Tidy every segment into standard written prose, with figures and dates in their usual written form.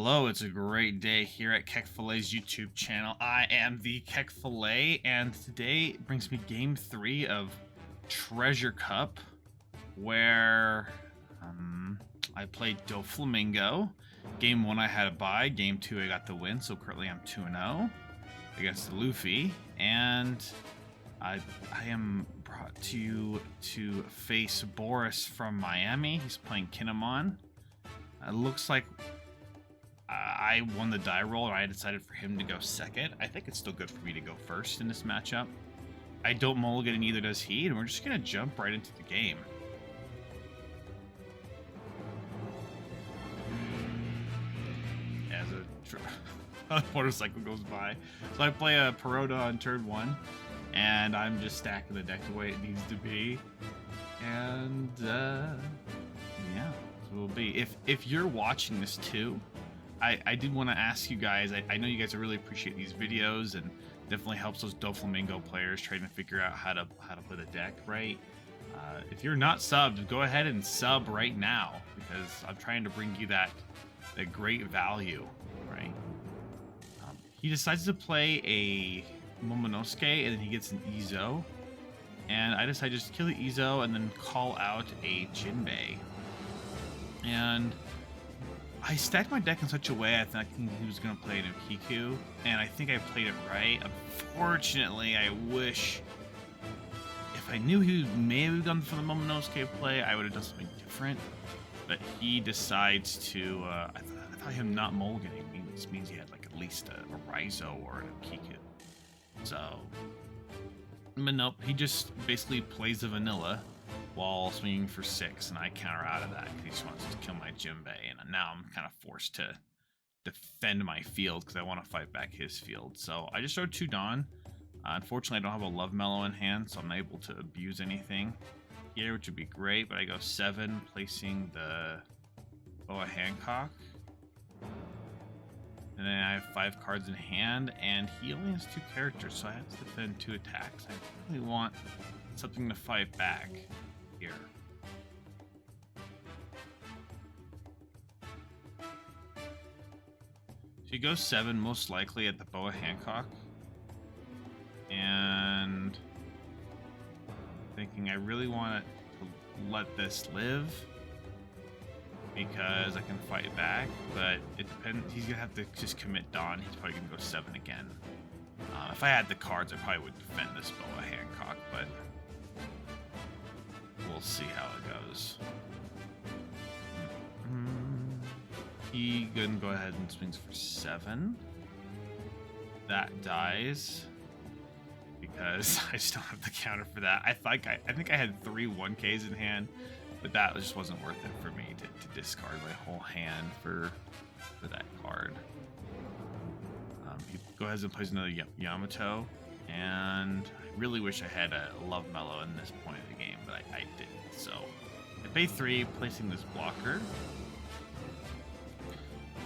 Hello, it's a great day here at KEKFILA's YouTube channel. I am the KEKFILA, and today brings me game 3 of Treasure Cup, where I played Doflamingo. Game 1 I had a bye, game 2 I got the win, so currently I'm 2-0 against Luffy, and I am brought to you to face Boris from Miami. He's playing Kinemon. It looks like I won the die roll, and I decided for him to go second. I think it's still good for me to go first in this matchup. I don't mulligan, and neither does he, and we're just going to jump right into the game. As a motorcycle goes by. So I play a Perota on turn 1, and I'm just stacking the deck the way it needs to be. And, yeah, so it'll be. If you're watching this too, I did want to ask you guys, I know you guys really appreciate these videos, and definitely helps those Doflamingo players trying to figure out how to play the deck right. If you're not subbed, go ahead and sub right now, because I'm trying to bring you that great value, right? He decides to play a Momonosuke, and then he gets an Izo, and I decide just to kill the Izo and then call out a Jinbei. And I stacked my deck in such a way I thought he was going to play an Okiku, and I think I played it right. Unfortunately, I wish if I knew he may have gone for the Momonosuke play, I would have done something different. But he decides to, I thought him not mulliganing means he had like at least a Raizo or an Okiku. So, but nope, he just basically plays the vanilla while swinging for 6, and I counter out of that because he just wants to kill my Jinbei, and now I'm kind of forced to defend my field because I want to fight back his field. So I just showed 2 Dawn. Unfortunately, I don't have a Love Mellow in hand, so I'm not able to abuse anything here, which would be great, but I go 7, placing the Boa Hancock. And then I have 5 cards in hand, and he only has 2 characters, so I have to defend 2 attacks. I really want something to fight back here. She goes 7, most likely at the Boa Hancock, and thinking I really want to let this live because I can fight back, but it depends. He's gonna have to just commit Dawn. He's probably gonna go 7 again. If I had the cards, I probably would defend this Boa Hancock, but we'll see how it goes. He can go ahead and swings for 7. That dies because I just don't have the counter for that. I think I had 3 1Ks in hand, but that just wasn't worth it for me to discard my whole hand for that card. He goes ahead and plays another Yamato, and I really wish I had a Love Mellow in this point of the game, but I didn't. So I pay 3, placing this blocker,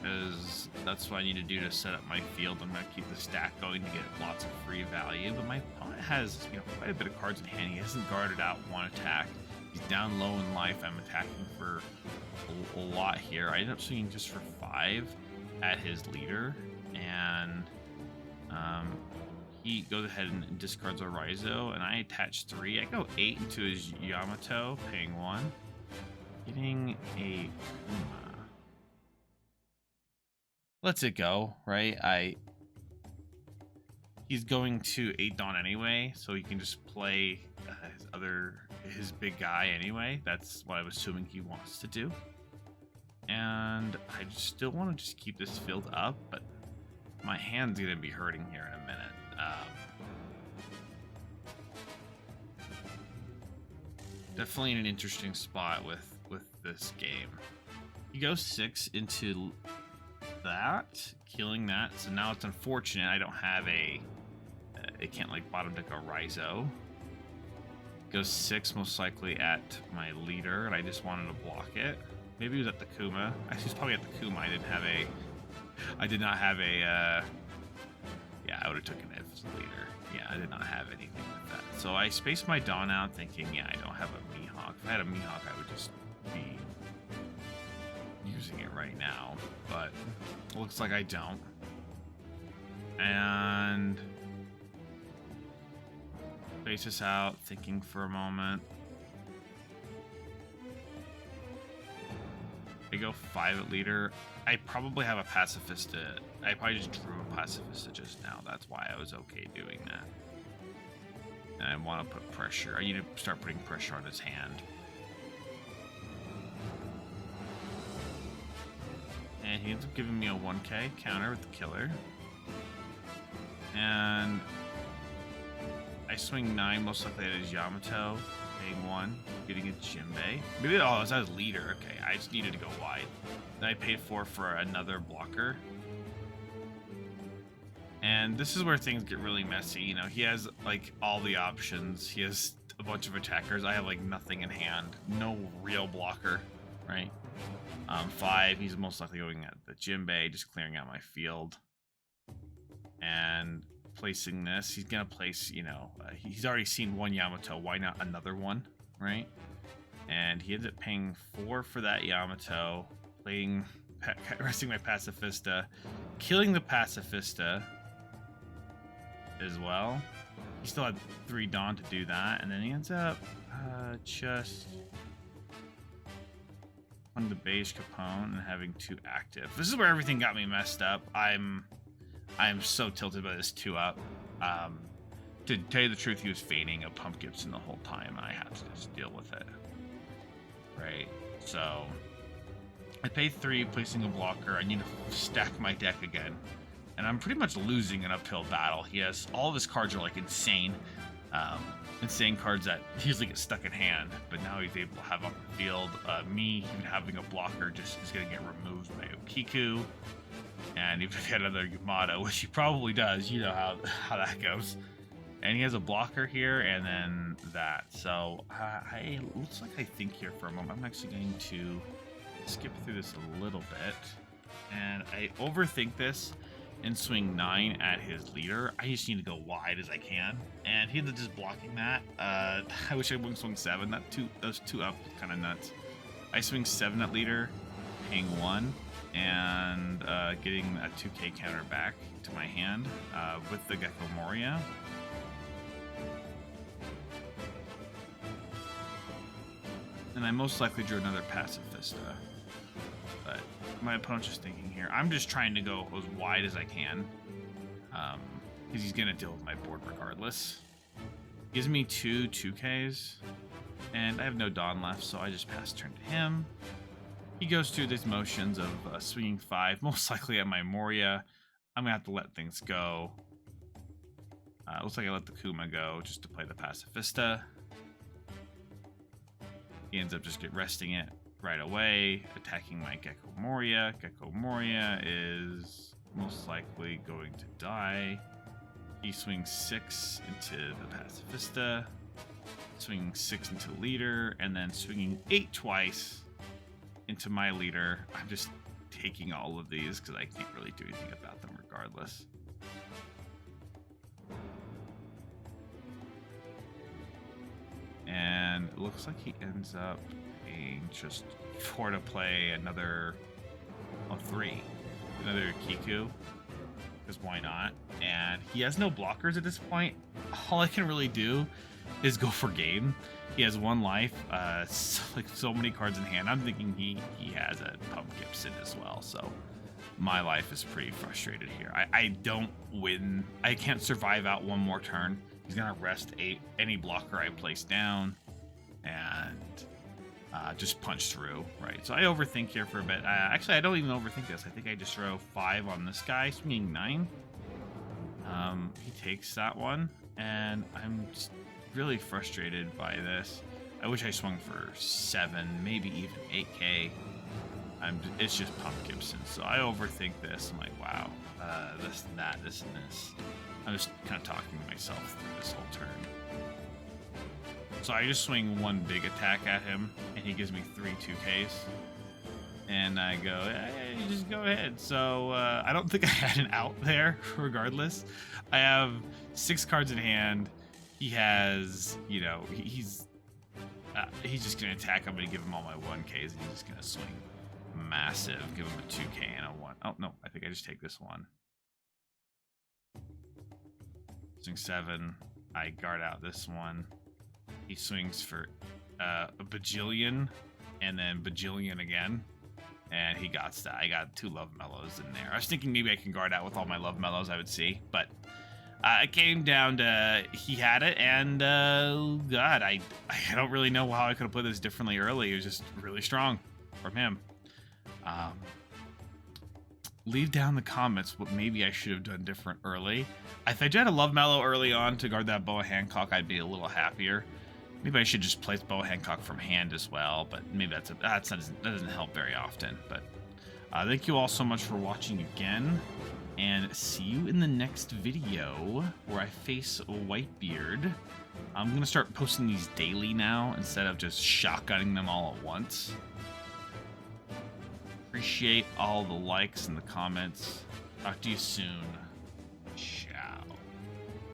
because that's what I need to do to set up my field. I'm going to keep the stack going to get lots of free value, but my opponent has quite a bit of cards in hand. He hasn't guarded out 1 attack. He's down low in life. I'm attacking for a lot here. I end up swinging just for 5 at his leader, and he goes ahead and discards a Raizo, and I attach 3. I go 8 into his Yamato, paying 1, getting a Kuma. Lets it go, right? He's going to 8 Dawn anyway, so he can just play his big guy anyway. That's what I'm assuming he wants to do. And I still want to just keep this field up, but my hand's gonna be hurting here in a minute. Definitely in an interesting spot with this game. He goes 6 into that, killing that. So now it's unfortunate I don't have it can't like bottom deck a Raizo. Goes 6 most likely at my leader, and I just wanted to block it. Maybe it was at the Kuma. Actually, it's probably at the Kuma. I did not have a yeah, I would have taken it if it was the leader. Yeah, I did not have anything with that. So I spaced my Dawn out thinking, yeah, I don't have a Mihawk. If I had a Mihawk, I would just be using it right now. But looks like I don't. And face this out, thinking for a moment. I go 5 at leader. I probably have a pacifista. I probably just drew a pacifista just now. That's why I was okay doing that. And I want to put pressure. I need to start putting pressure on his hand. And he ends up giving me a 1k counter with the killer. And I swing 9, most likely at his Yamato, paying 1, getting a Jinbei. Maybe, oh, it was his leader. Okay, I just needed to go wide. Then I paid 4 for another blocker. And this is where things get really messy. You know, he has like all the options. He has a bunch of attackers. I have like nothing in hand. No real blocker, right? 5, he's most likely going at the Jinbei, just clearing out my field. And placing this, he's gonna place, you know, he's already seen 1 Yamato, why not another one, right? And he ends up paying 4 for that Yamato, resting my pacifista, killing the pacifista as well. He still had 3 Dawn to do that, and then he ends up just on the beige Capone and having 2 active. This is where everything got me messed up. I'm so tilted by this 2-up. To tell you the truth, he was feigning a Pump Gibson the whole time, and I had to just deal with it. Right? So I pay 3, placing a blocker. I need to stack my deck again. And I'm pretty much losing an uphill battle. He has all of his cards are like insane. Insane cards that usually get stuck in hand, but now he's able to have on the field. Me even having a blocker just is going to get removed by Okiku. And even if he had another Yamato, which he probably does, you know how that goes. And he has a blocker here, and then that. So looks like I think here for a moment. I'm actually going to skip through this a little bit, and I overthink this and swing 9 at his leader. I just need to go wide as I can, and he ended up just blocking that. I wish I wouldn't swing 7. Those 2 up kind of nuts. I swing 7 at leader, paying 1, and getting a 2k counter back to my hand with the Gecko Moria. And I most likely drew another pacifista. But my opponent's just thinking here. I'm just trying to go as wide as I can. Because he's going to deal with my board regardless. Gives me 2 2Ks. And I have no Dawn left, so I just pass turn to him. He goes through these motions of swinging 5, most likely at my Moria. I'm going to have to let things go. Looks like I let the Kuma go just to play the pacifista. He ends up just resting it right away, attacking my Gecko Moria. Gecko Moria is most likely going to die. He swings 6 into the pacifista, swinging 6 into leader, and then swinging 8 twice into my leader. I'm just taking all of these because I can't really do anything about them regardless. And it looks like he ends up paying just 4 to play another 3. Another Kiku. Because why not? And he has no blockers at this point. All I can really do is go for game. He has 1 life, so many cards in hand. I'm thinking he has a Pump Gibson as well, so my life is pretty frustrated here. I don't win. I can't survive out 1 more turn. He's gonna rest any blocker I place down, and just punch through, right? So I overthink here for a bit. Actually, I don't even overthink this. I think I just throw 5 on this guy, swinging 9. He takes that one, and I'm just really frustrated by this. I wish I swung for 7, maybe even 8k. It's just Pump Gibson, so I overthink this. I'm like, wow, this and that, this and this. I'm just kind of talking to myself through this whole turn. So I just swing 1 big attack at him, and he gives me 3 2Ks. And I go, hey, you just go ahead. So I don't think I had an out there, regardless. I have 6 cards in hand. He has, you know, he's just going to attack. I'm going to give him all my 1Ks, and he's just going to swing massive. Give him a 2K and a 1. Oh, no. I think I just take this one. Swing 7. I guard out this one. He swings for a bajillion and then bajillion again. And he got that. I got 2 love mellows in there. I was thinking maybe I can guard out with all my love mellows I would see. But it came down to he had it. And, God, I don't really know how I could have put this differently early. It was just really strong from him. Leave down in the comments what maybe I should have done different early. If I did a love mellow early on to guard that Boa Hancock, I'd be a little happier. Maybe I should just place Boa Hancock from hand as well, but maybe that doesn't help very often. But thank you all so much for watching again, and see you in the next video where I face Whitebeard. I'm going to start posting these daily now instead of just shotgunning them all at once. Appreciate all the likes and the comments. Talk to you soon.